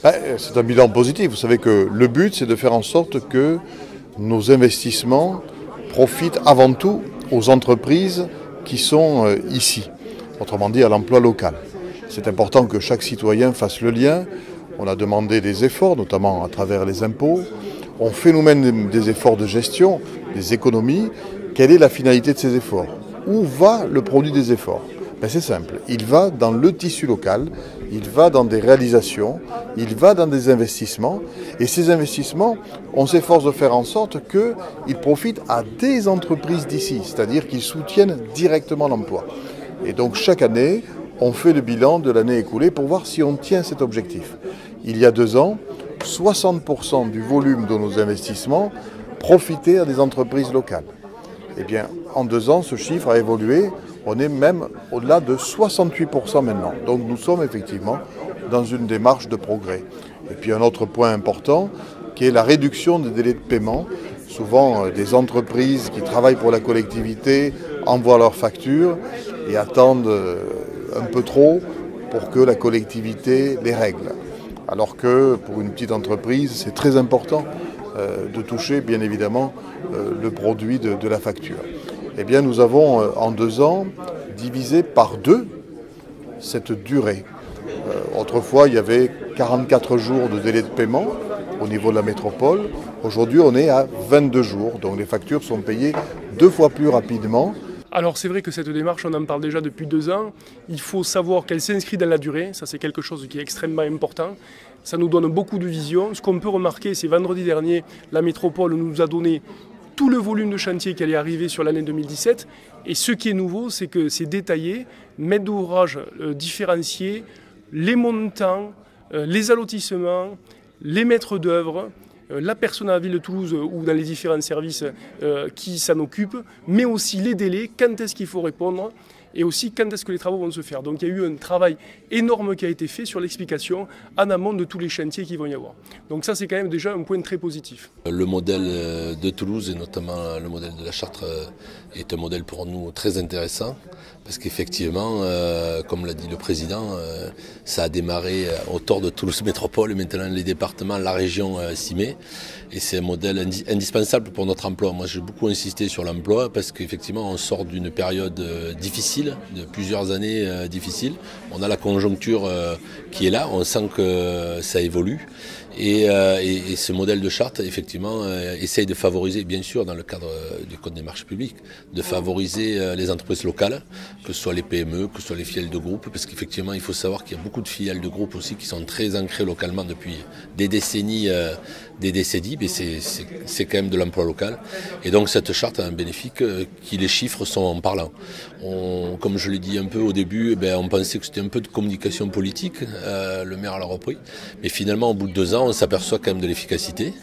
C'est un bilan positif. Vous savez que le but, c'est de faire en sorte que nos investissements profitent avant tout aux entreprises qui sont ici, autrement dit à l'emploi local. C'est important que chaque citoyen fasse le lien. On a demandé des efforts, notamment à travers les impôts. On fait nous-mêmes des efforts de gestion, des économies. Quelle est la finalité de ces efforts? Où va le produit des efforts? C'est simple, il va dans le tissu local, il va dans des réalisations, il va dans des investissements. Et ces investissements, on s'efforce de faire en sorte qu'ils profitent à des entreprises d'ici, c'est-à-dire qu'ils soutiennent directement l'emploi. Et donc chaque année, on fait le bilan de l'année écoulée pour voir si on tient cet objectif. Il y a 2 ans, 60% du volume de nos investissements profitaient à des entreprises locales. Eh bien, en 2 ans, ce chiffre a évolué. On est même au-delà de 68% maintenant. Donc nous sommes effectivement dans une démarche de progrès. Et puis un autre point important, qui est la réduction des délais de paiement. Souvent, des entreprises qui travaillent pour la collectivité envoient leurs factures et attendent un peu trop pour que la collectivité les règle. Alors que pour une petite entreprise, c'est très important de toucher bien évidemment le produit de la facture. Eh bien nous avons en 2 ans divisé par 2 cette durée. Autrefois il y avait 44 jours de délai de paiement au niveau de la métropole. Aujourd'hui on est à 22 jours, donc les factures sont payées 2 fois plus rapidement. Alors c'est vrai que cette démarche, on en parle déjà depuis 2 ans. Il faut savoir qu'elle s'inscrit dans la durée, ça c'est quelque chose qui est extrêmement important. Ça nous donne beaucoup de vision. Ce qu'on peut remarquer, c'est vendredi dernier, la métropole nous a donné tout le volume de chantier qui allait arriver sur l'année 2017. Et ce qui est nouveau, c'est que c'est détaillé, maître d'ouvrage différenciés, les montants, les allotissements, les maîtres d'œuvre, la personne à la ville de Toulouse ou dans les différents services qui s'en occupent, mais aussi les délais, quand est-ce qu'il faut répondre et aussi quand est-ce que les travaux vont se faire. Donc il y a eu un travail énorme qui a été fait sur l'explication en amont de tous les chantiers qu'il va y avoir. Donc ça c'est quand même déjà un point très positif. Le modèle de Toulouse et notamment le modèle de la Chartre est un modèle pour nous très intéressant parce qu'effectivement, comme l'a dit le président, ça a démarré autour de Toulouse Métropole et maintenant les départements, la région s'y met. Et c'est un modèle indispensable pour notre emploi. Moi j'ai beaucoup insisté sur l'emploi parce qu'effectivement on sort d'une période difficile, de plusieurs années difficiles. On a la conjoncture qui est là, on sent que ça évolue. Et ce modèle de charte, effectivement, essaye de favoriser, bien sûr, dans le cadre du Code des marchés publics, de favoriser les entreprises locales, que ce soit les PME, que ce soit les filiales de groupe, parce qu'effectivement, il faut savoir qu'il y a beaucoup de filiales de groupe aussi qui sont très ancrées localement depuis des décennies, mais c'est quand même de l'emploi local. Et donc cette charte a un bénéfice qui les chiffres sont parlants. Comme je l'ai dit un peu au début, on pensait que c'était un peu de communication politique, le maire l'a repris, mais finalement, au bout de 2 ans, on s'aperçoit quand même de l'efficacité.